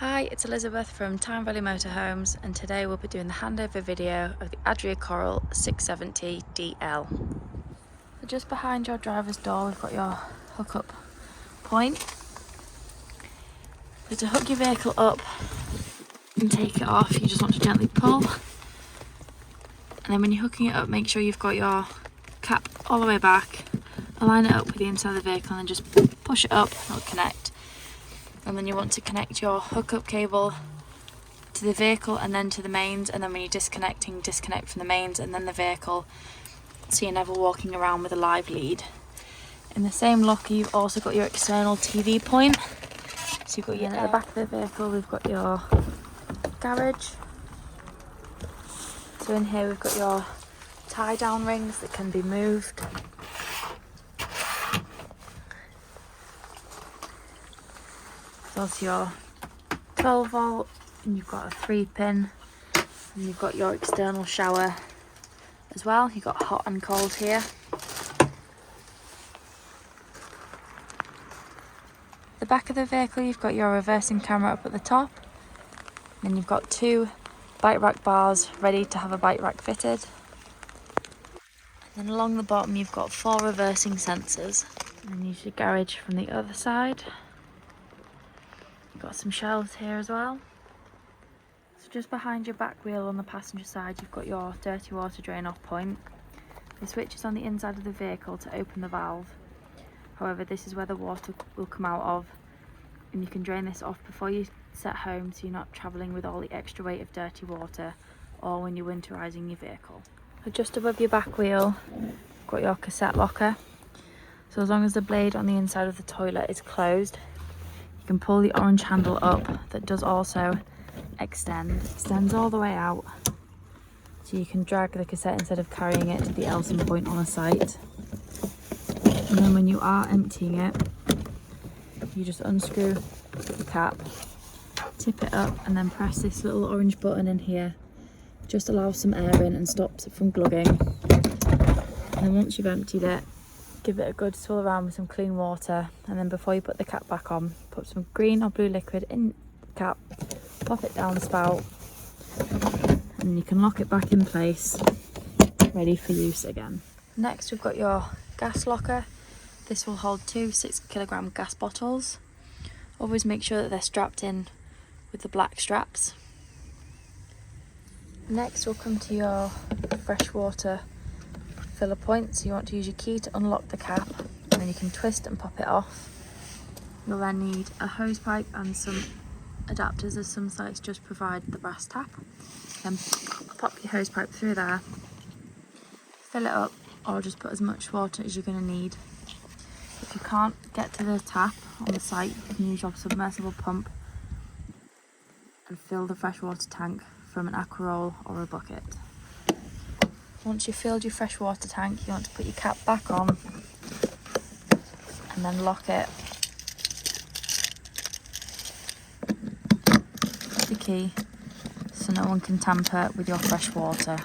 Hi, it's Elizabeth from Tyne Valley Motorhomes, and today we'll be doing the handover video of the Adria Coral 670 DL. So just behind your driver's door we've got your hookup point. So to hook your vehicle up and take it off, you just want to gently pull, and then when you're hooking it up, make sure you've got your cap all the way back, align it up with the inside of the vehicle, and then just push it up, it'll connect. And then you want to connect your hookup cable to the vehicle and then to the mains, and then when you're disconnecting, disconnect from the mains and then the vehicle, so you're never walking around with a live lead. In the same locker you've also got your external TV point. So you've got your, at the back of the vehicle we've got your garage. So in here we've got your tie down rings that can be moved. There's your 12 volt, and you've got a 3-pin, and you've got your external shower as well. You've got hot and cold here. The back of the vehicle you've got your reversing camera up at the top, then you've got 2 bike rack bars ready to have a bike rack fitted, and then along the bottom you've got 4 reversing sensors, and then use your garage from the other side. You've got some shelves here as well. So just behind your back wheel on the passenger side you've got your dirty water drain off point. The switch is on the inside of the vehicle to open the valve. However, this is where the water will come out of, and you can drain this off before you set home, so you're not travelling with all the extra weight of dirty water or when you're winterising your vehicle. So just above your back wheel you've got your cassette locker. So as long as the blade on the inside of the toilet is closed, you can pull the orange handle up. That does also extends all the way out, so you can drag the cassette instead of carrying it to the Elson point on a site. And then when you are emptying it, you just unscrew the cap, tip it up, and then press this little orange button in here. Just allows some air in and stops it from glugging. And then once you've emptied it, give it a good swirl around with some clean water, and then before you put the cap back on, put some green or blue liquid in the cap, pop it down the spout, and you can lock it back in place, ready for use again. Next we've got your gas locker. This will hold 2 6-kilogram gas bottles. Always make sure that they're strapped in with the black straps. Next we'll come to your freshwater filler point. So you want to use your key to unlock the cap, and then you can twist and pop it off. You'll then need a hose pipe and some adapters, as some sites just provide the brass tap. Then pop your hose pipe through there, fill it up, or just put as much water as you're going to need. If you can't get to the tap on the site, you can use your submersible pump and fill the freshwater tank from an aqua roll or a bucket. Once you've filled your freshwater tank, you want to put your cap back on and then lock it with the key so no one can tamper with your fresh water.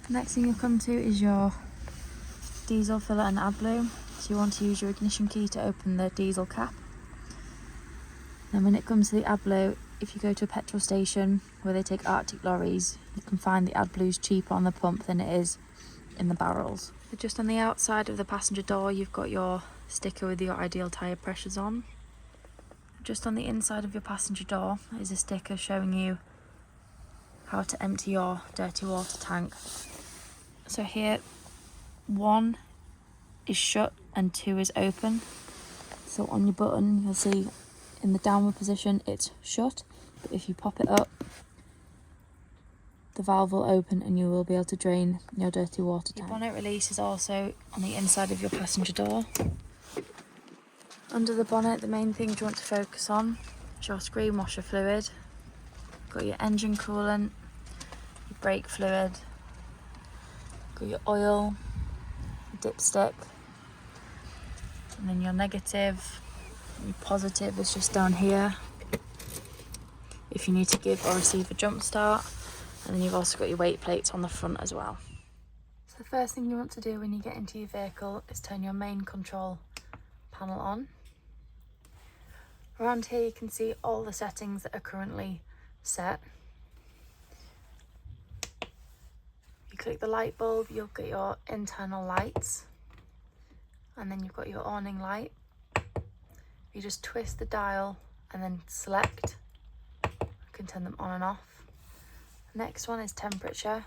The next thing you'll come to is your diesel filler and AdBlue. So you want to use your ignition key to open the diesel cap. Then when it comes to the AdBlue, if you go to a petrol station where they take Arctic lorries, you can find the AdBlues cheaper on the pump than it is in the barrels. So just on the outside of the passenger door you've got your sticker with your ideal tyre pressures on. Just on the inside of your passenger door is a sticker showing you how to empty your dirty water tank. So here 1 is shut and 2 is open. So on your button you'll see in the downward position it's shut, but if you pop it up the valve will open and you will be able to drain your dirty water tank. Your bonnet release is also on the inside of your passenger door. Under the bonnet, the main things you want to focus on is your screen washer fluid, got your engine coolant, your brake fluid, got your oil, your dipstick, and then your negative. Your positive is just down here if you need to give or receive a jump start, and then you've also got your weight plates on the front as well. So the first thing you want to do when you get into your vehicle is turn your main control panel on. Around here you can see all the settings that are currently set. You click the light bulb, you'll get your internal lights, and then you've got your awning light. You just twist the dial and then select. You can turn them on and off. Next one is temperature.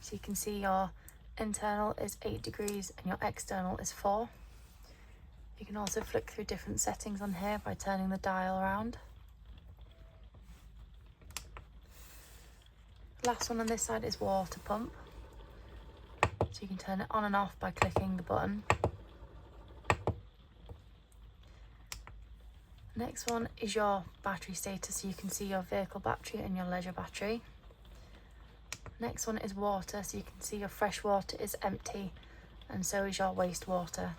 So you can see your internal is 8 degrees and your external is 4. You can also flick through different settings on here by turning the dial around. Last one on this side is water pump. So you can turn it on and off by clicking the button. Next one is your battery status, so you can see your vehicle battery and your leisure battery. Next one is water, so you can see your fresh water is empty and so is your wastewater.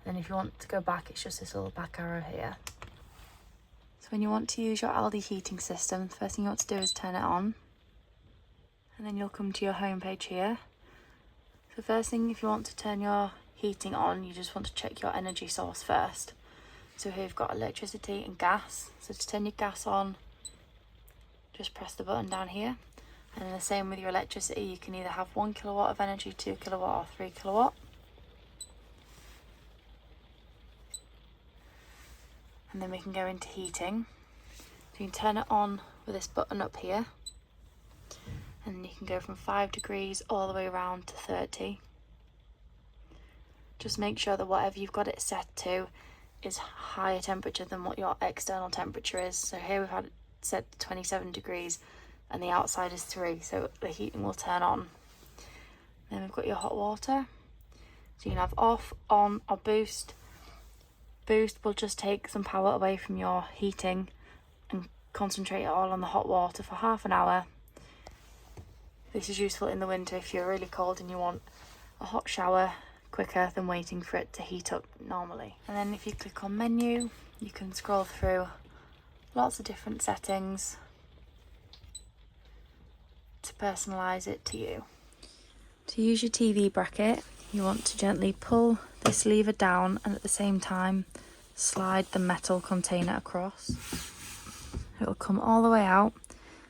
And then if you want to go back, it's just this little back arrow here. So when you want to use your Aldi heating system, the first thing you want to do is turn it on. And then you'll come to your home page here. So first thing, if you want to turn your heating on, you just want to check your energy source first. So here you've got electricity and gas. So to turn your gas on, just press the button down here. And then the same with your electricity, you can either have 1 kilowatt of energy, 2 kilowatt or 3 kilowatt. And then we can go into heating. So you can turn it on with this button up here. And then you can go from 5 degrees all the way around to 30. Just make sure that whatever you've got it set to is higher temperature than what your external temperature is. So here we've had it set to 27 degrees and the outside is 3, so the heating will turn on. Then we've got your hot water. So you can have off, on or boost. Boost will just take some power away from your heating and concentrate it all on the hot water for half an hour. This is useful in the winter if you're really cold and you want a hot shower quicker than waiting for it to heat up normally. And then if you click on menu, you can scroll through lots of different settings to personalise it to you. To use your TV bracket, you want to gently pull this lever down and at the same time slide the metal container across. It will come all the way out,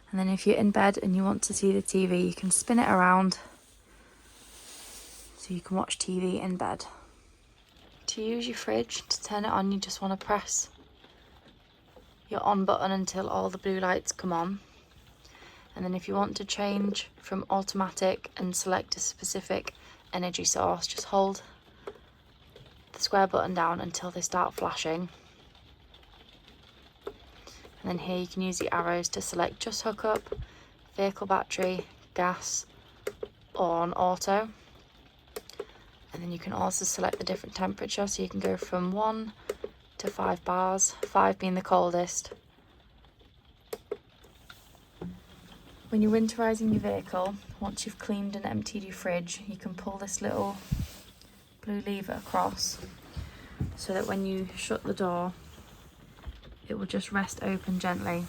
and then if you're in bed and you want to see the TV, you can spin it around so you can watch TV in bed. To use your fridge, to turn it on, you just want to press your on button until all the blue lights come on. And then if you want to change from automatic and select a specific energy source, just hold the square button down until they start flashing. And then here you can use the arrows to select just hookup, vehicle battery, gas, or on auto. And then you can also select the different temperature, so you can go from 1 to 5 bars, 5 being the coldest. When you're winterising your vehicle, once you've cleaned and emptied your fridge, you can pull this little blue lever across so that when you shut the door, it will just rest open gently.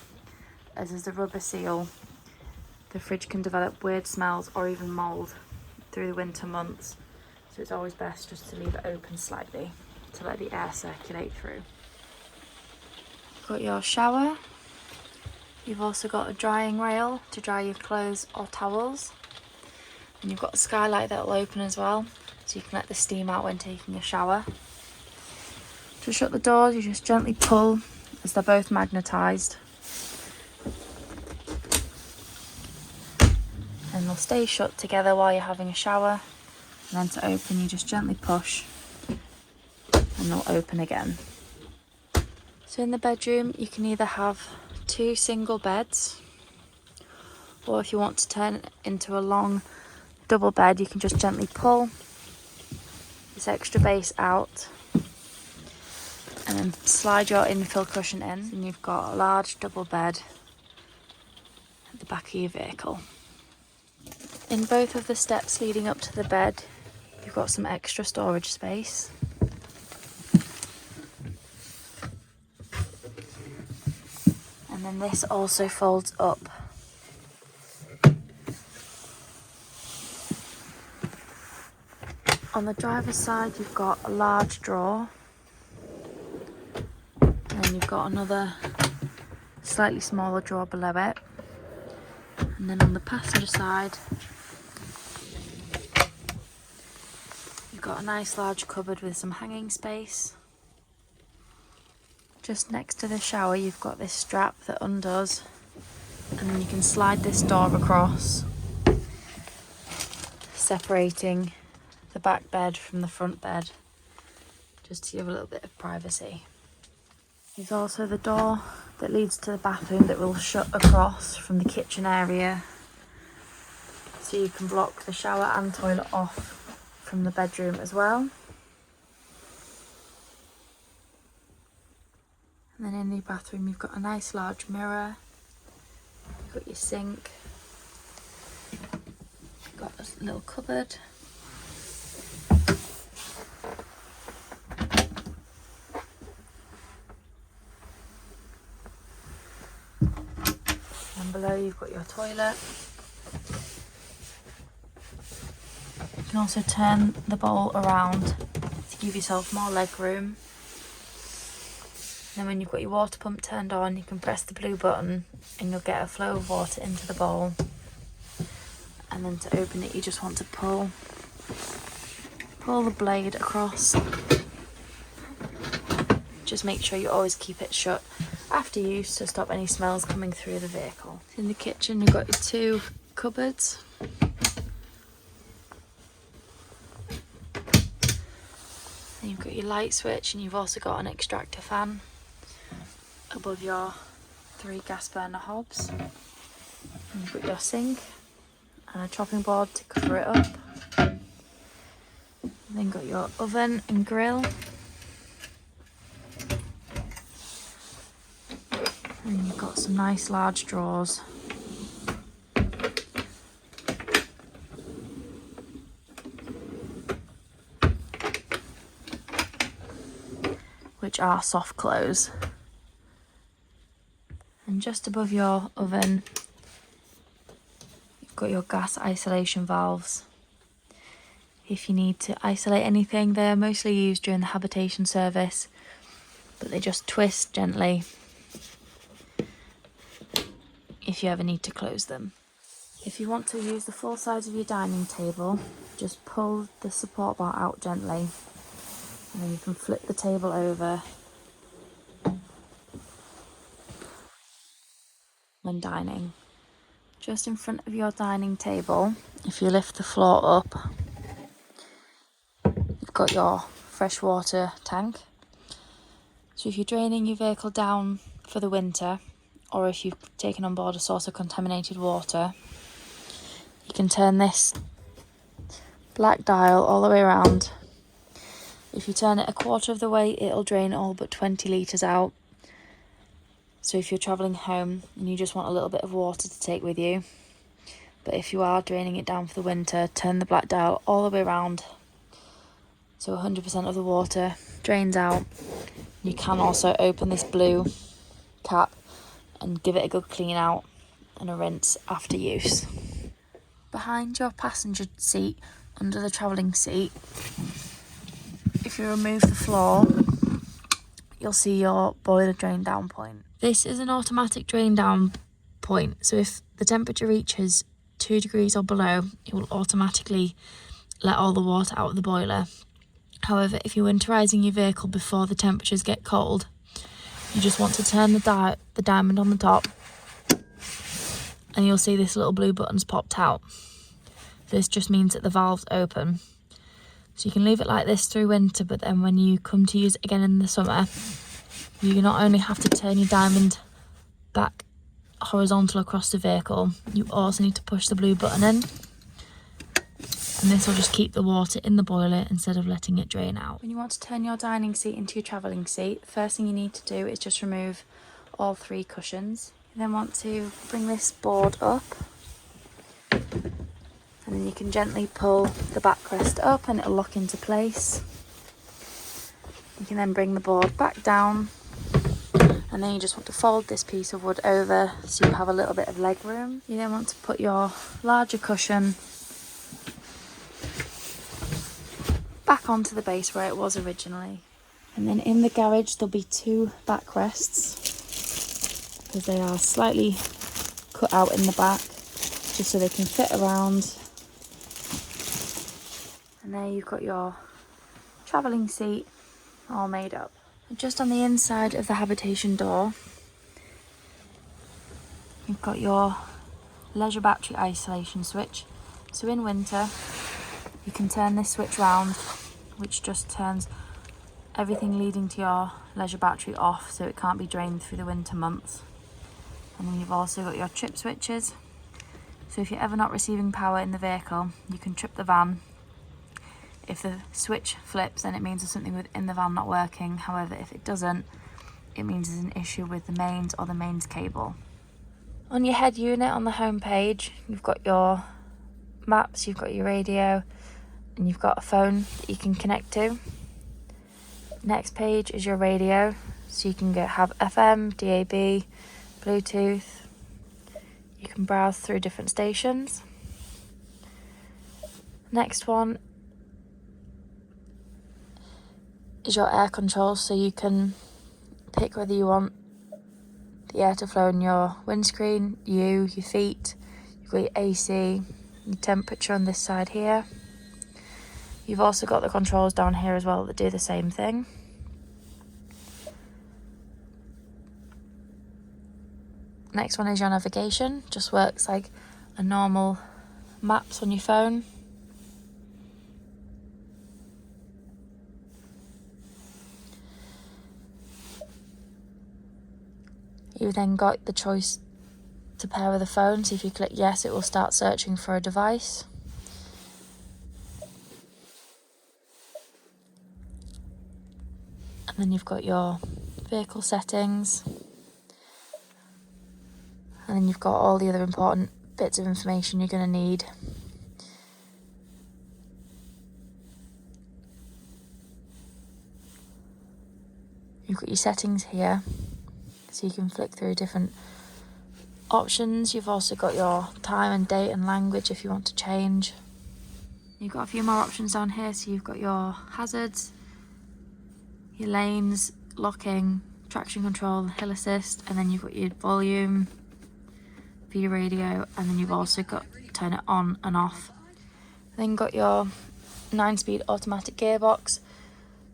As is the rubber seal, the fridge can develop weird smells or even mould through the winter months. So it's always best just to leave it open slightly to let the air circulate through. Got your shower. You've also got a drying rail to dry your clothes or towels. And you've got a skylight that will open as well, so you can let the steam out when taking a shower. To shut the doors, you just gently pull as they're both magnetised. And they'll stay shut together while you're having a shower. And then to open, you just gently push and they'll open again. So in the bedroom, you can either have 2 single beds, or if you want to turn it into a long double bed, you can just gently pull this extra base out and then slide your infill cushion in, and you've got a large double bed at the back of your vehicle. In both of the steps leading up to the bed, you've got some extra storage space. And then this also folds up. On the driver's side, you've got a large drawer. And then you've got another slightly smaller drawer below it. And then on the passenger side, you've got a nice large cupboard with some hanging space. Just next to the shower, you've got this strap that undoes, and then you can slide this door across, separating the back bed from the front bed, just to give a little bit of privacy. There's also the door that leads to the bathroom that will shut across from the kitchen area, so you can block the shower and toilet off from the bedroom as well. And then in the bathroom you've got a nice large mirror, you've got your sink, you've got a little cupboard. And below you've got your toilet. You can also turn the bowl around to give yourself more leg room. Then when you've got your water pump turned on, you can press the blue button and you'll get a flow of water into the bowl. And then to open it, you just want to pull the blade across. Just make sure you always keep it shut after use to stop any smells coming through the vehicle. In the kitchen, you've got your two cupboards. Then you've got your light switch, and you've also got an extractor fan above your 3 gas burner hobs. And you've got your sink and a chopping board to cover it up. And then got your oven and grill. And you've got some nice large drawers. Which are soft close. And just above your oven, you've got your gas isolation valves. If you need to isolate anything, they're mostly used during the habitation service, but they just twist gently if you ever need to close them. If you want to use the full size of your dining table, just pull the support bar out gently, and then you can flip the table over when dining. Just in front of your dining table, if you lift the floor up, you've got your freshwater tank. So if you're draining your vehicle down for the winter, or if you've taken on board a source of contaminated water, you can turn this black dial all the way around. If you turn it a quarter of the way, it'll drain all but 20 litres out. So if you're travelling home and you just want a little bit of water to take with you, but if you are draining it down for the winter, turn the black dial all the way around so 100% of the water drains out. You can also open this blue cap and give it a good clean out and a rinse after use. Behind your passenger seat, under the travelling seat, if you remove the floor, you'll see your boiler drain down point. This is an automatic drain down point, so if the temperature reaches 2 degrees or below, it will automatically let all the water out of the boiler. However, if you're winterising your vehicle before the temperatures get cold, you just want to turn the diamond on the top, and you'll see this little blue button's popped out. This just means that the valve's open. So you can leave it like this through winter, but then when you come to use it again in the summer, you not only have to turn your diamond back horizontal across the vehicle, you also need to push the blue button in, and this will just keep the water in the boiler instead of letting it drain out. When you want to turn your dining seat into your travelling seat, the first thing you need to do is just remove all 3 cushions. You then want to bring this board up, and then you can gently pull the backrest up and it'll lock into place. You can then bring the board back down, and then you just want to fold this piece of wood over so you have a little bit of leg room. You then want to put your larger cushion back onto the base where it was originally. And then in the garage there'll be 2 backrests, because they are slightly cut out in the back, just so they can fit around. And there you've got your travelling seat all made up. And just on the inside of the habitation door, you've got your leisure battery isolation switch. So in winter, you can turn this switch round, which just turns everything leading to your leisure battery off, so it can't be drained through the winter months. And then you've also got your trip switches. So if you're ever not receiving power in the vehicle, you can trip the van. If the switch flips, then it means there's something within the van not working. However, if it doesn't, it means there's an issue with the mains or the mains cable. On your head unit on the home page, you've got your maps, you've got your radio, and you've got a phone that you can connect to. Next page is your radio, so you can have FM, DAB, Bluetooth. You can browse through different stations. Next one is your air control, so you can pick whether you want the air to flow in your windscreen, your feet. You've got your AC, your temperature on this side here. You've also got the controls down here as well that do the same thing. Next one is your navigation, just works like a normal maps on your phone. You've then got the choice to pair with a phone, so if you click yes, it will start searching for a device. And then you've got your vehicle settings. And then you've got all the other important bits of information you're going to need. You've got your settings here, so you can flick through different options. You've also got your time and date and language if you want to change. You've got a few more options down here, so you've got your hazards, your lanes, locking, traction control, hill assist, and then you've got your volume for your radio, and then you've also got turn it on and off. Then got your 9-speed automatic gearbox,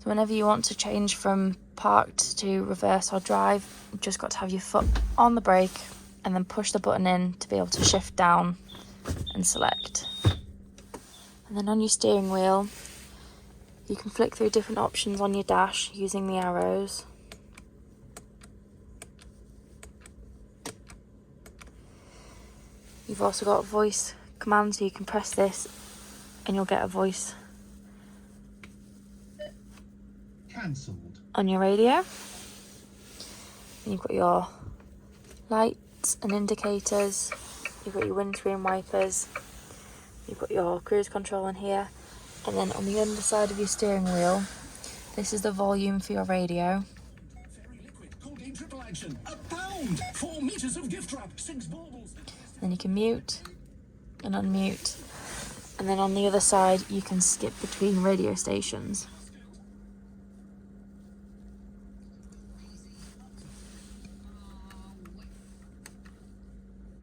so whenever you want to change from parked to reverse or drive, you've just got to have your foot on the brake and then push the button in to be able to shift down and select. And then on your steering wheel, you can flick through different options on your dash using the arrows. You've also got a voice command, so you can press this and you'll get a voice cancelled on your radio. And you've got your lights and indicators, you've got your windscreen wipers, you've got your cruise control in here, and then on the underside of your steering wheel, this is the volume for your radio. Then you can mute and unmute, and then on the other side you can skip between radio stations.